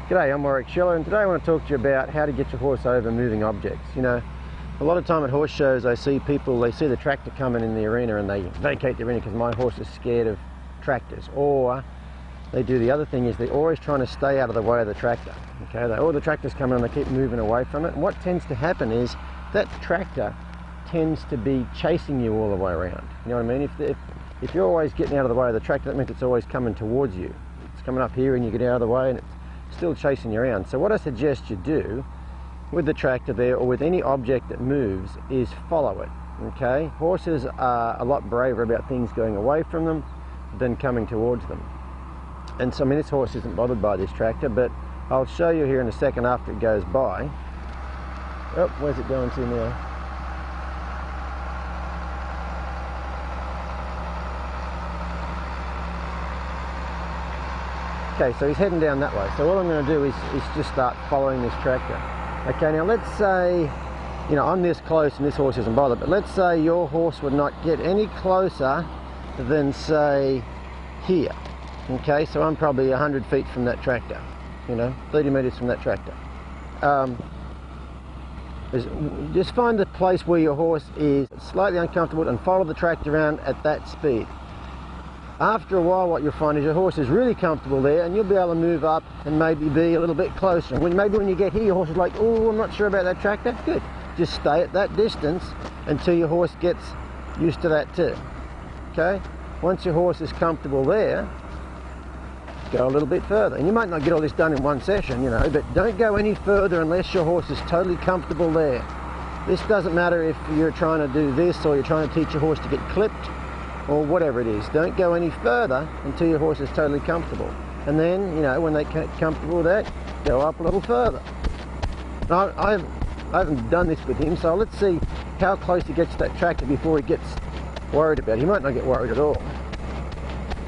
G'day, I'm Warwick Schiller, and today I want to talk to you about how to get your horse over moving objects. You know, a lot of time at horse shows I see people, they see the tractor coming in the arena and they vacate the arena because my horse is scared of tractors. Or they do the other thing is they're always trying to stay out of the way of the tractor. Okay, the tractor's coming and they keep moving away from it. And what tends to happen is that tractor tends to be chasing you all the way around. You know what I mean? If you're always getting out of the way of the tractor, that means it's always coming towards you. It's coming up here and you get out of the way and it's still chasing you around. So what I suggest you do with the tractor there or with any object that moves is follow it. Okay, horses are a lot braver about things going away from them than coming towards them. And so I mean, this horse isn't bothered by this tractor, but I'll show you here in a second after it goes by. Oh, where's it going to now? Okay, so he's heading down that way. So what I'm going to do is just start following this tractor. Okay, now let's say, you know, I'm this close and this horse isn't bothered, but let's say your horse would not get any closer than, say, here. Okay, so I'm probably 100 feet from that tractor, you know, 30 meters from that tractor. Just find the place where your horse is slightly uncomfortable and follow the tractor around at that speed. After a while, what you'll find is your horse is really comfortable there and you'll be able to move up and maybe be a little bit closer. Maybe when you get here, your horse is like, oh, I'm not sure about that tractor. Good. Just stay at that distance until your horse gets used to that too. Okay? Once your horse is comfortable there, go a little bit further. And you might not get all this done in one session, you know, but don't go any further unless your horse is totally comfortable there. This doesn't matter if you're trying to do this or you're trying to teach your horse to get clipped or whatever it is. Don't go any further until your horse is totally comfortable. And then, you know, when they get comfortable with that, go up a little further. Now, I haven't done this with him, so let's see how close he gets to that tractor before he gets worried about it. He might not get worried at all.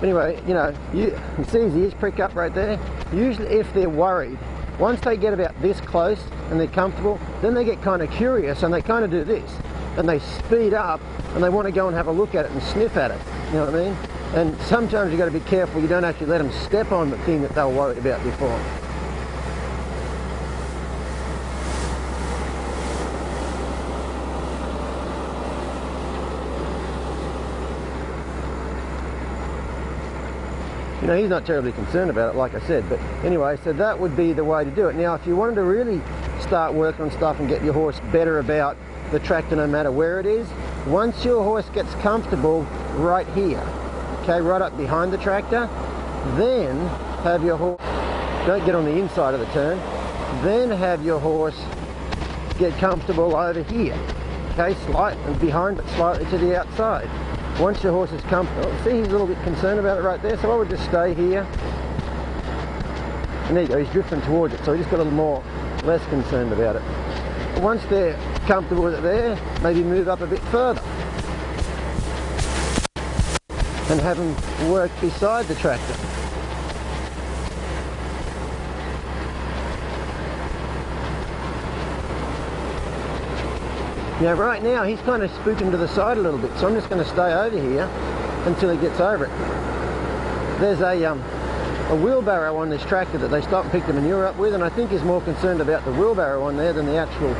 Anyway, you know, you see his ears prick up right there? Usually if they're worried, once they get about this close and they're comfortable, then they get kind of curious and they kind of do this. And they speed up and they want to go and have a look at it and sniff at it. You know what I mean? And sometimes you've got to be careful you don't actually let them step on the thing that they were worried about before. You know, he's not terribly concerned about it, like I said, but anyway, so that would be the way to do it. Now, if you wanted to really start working on stuff and get your horse better about the tractor no matter where it is, once your horse gets comfortable right here, okay, right up behind the tractor, then have your horse, don't get on the inside of the turn, then have your horse get comfortable over here, okay, and behind but slightly to the outside. Once your horse is comfortable, see he's a little bit concerned about it right there, so I would just stay here. And there you go, he's drifting towards it, so he just got a little less concerned about it. But once they're comfortable with it there, maybe move up a bit further. And have them work beside the tractor. Now right now he's kind of spooking to the side a little bit, so I'm just going to stay over here until he gets over it. There's a wheelbarrow on this tractor that they stopped and picked the manure up with, and I think he's more concerned about the wheelbarrow on there than the actual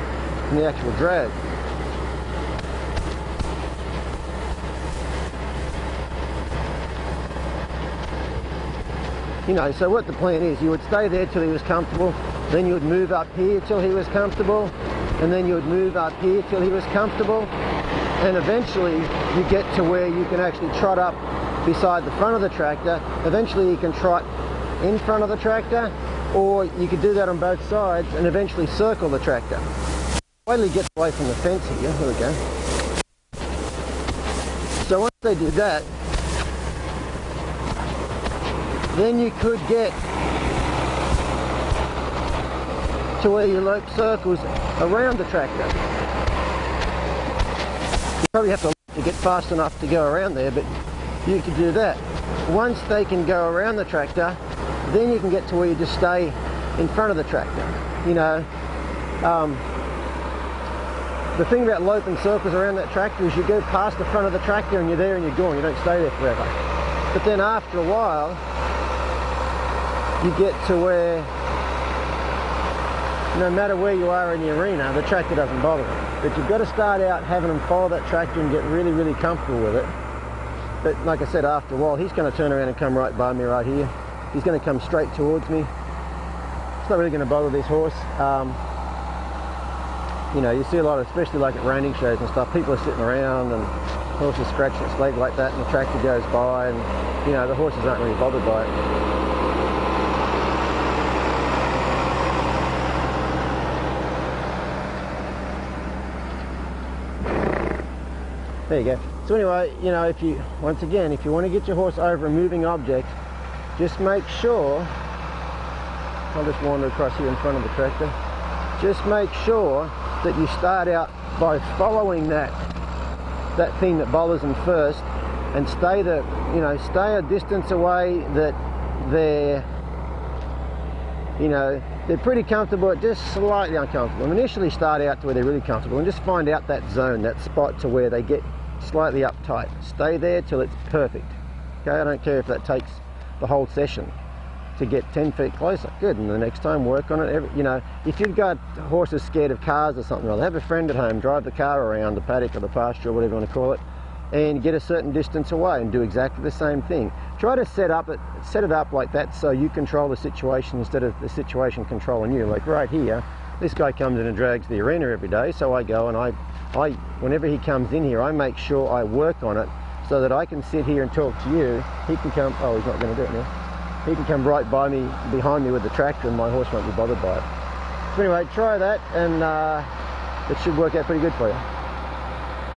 drag. You know, so what the plan is, you would stay there till he was comfortable, then you would move up here till he was comfortable, and then you would move up here till he was comfortable, and eventually you get to where you can actually trot up beside the front of the tractor. Eventually you can trot in front of the tractor, or you could do that on both sides and eventually circle the tractor. Wait till he gets away from the fence here. Here we go. So once they did that, then you could get to where you lope circles around the tractor. You probably have to get fast enough to go around there, but you could do that. Once they can go around the tractor, then you can get to where you just stay in front of the tractor. You know, the thing about loping circles around that tractor is you go past the front of the tractor and you're there and you're gone. You don't stay there forever. But then after a while, you get to where no matter where you are in the arena, the tractor doesn't bother them. But you've got to start out having them follow that tractor and get really, really comfortable with it. But like I said, after a while, he's going to turn around and come right by me right here. He's going to come straight towards me. It's not really going to bother this horse. You know, you see a lot, especially like at reining shows and stuff, people are sitting around and horses scratching its leg like that, and the tractor goes by, and you know, the horses aren't really bothered by it. There you go. So anyway, you know, if you, once again, if you want to get your horse over a moving object, just make sure, I'll just wander across here in front of the tractor, just make sure that you start out by following that thing that bothers them first, and stay stay a distance away that they're, you know, they're pretty comfortable, just slightly uncomfortable. And initially start out to where they're really comfortable and just find out that zone, that spot to where they get slightly uptight. Stay there till it's perfect. Okay, I don't care if that takes the whole session to get 10 feet closer. Good, and the next time work on it. You know, if you've got horses scared of cars or something, or have a friend at home, drive the car around the paddock or the pasture or whatever you want to call it, and get a certain distance away and do exactly the same thing. Try to set it up like that so you control the situation instead of the situation controlling you. Like right here, this guy comes in and drags the arena every day, so I go and I whenever he comes in here, I make sure I work on it so that I can sit here and talk to you. He can come, oh, he's not going to do it now. He can come right by me, behind me with the tractor, and my horse won't be bothered by it. So anyway, try that, and it should work out pretty good for you.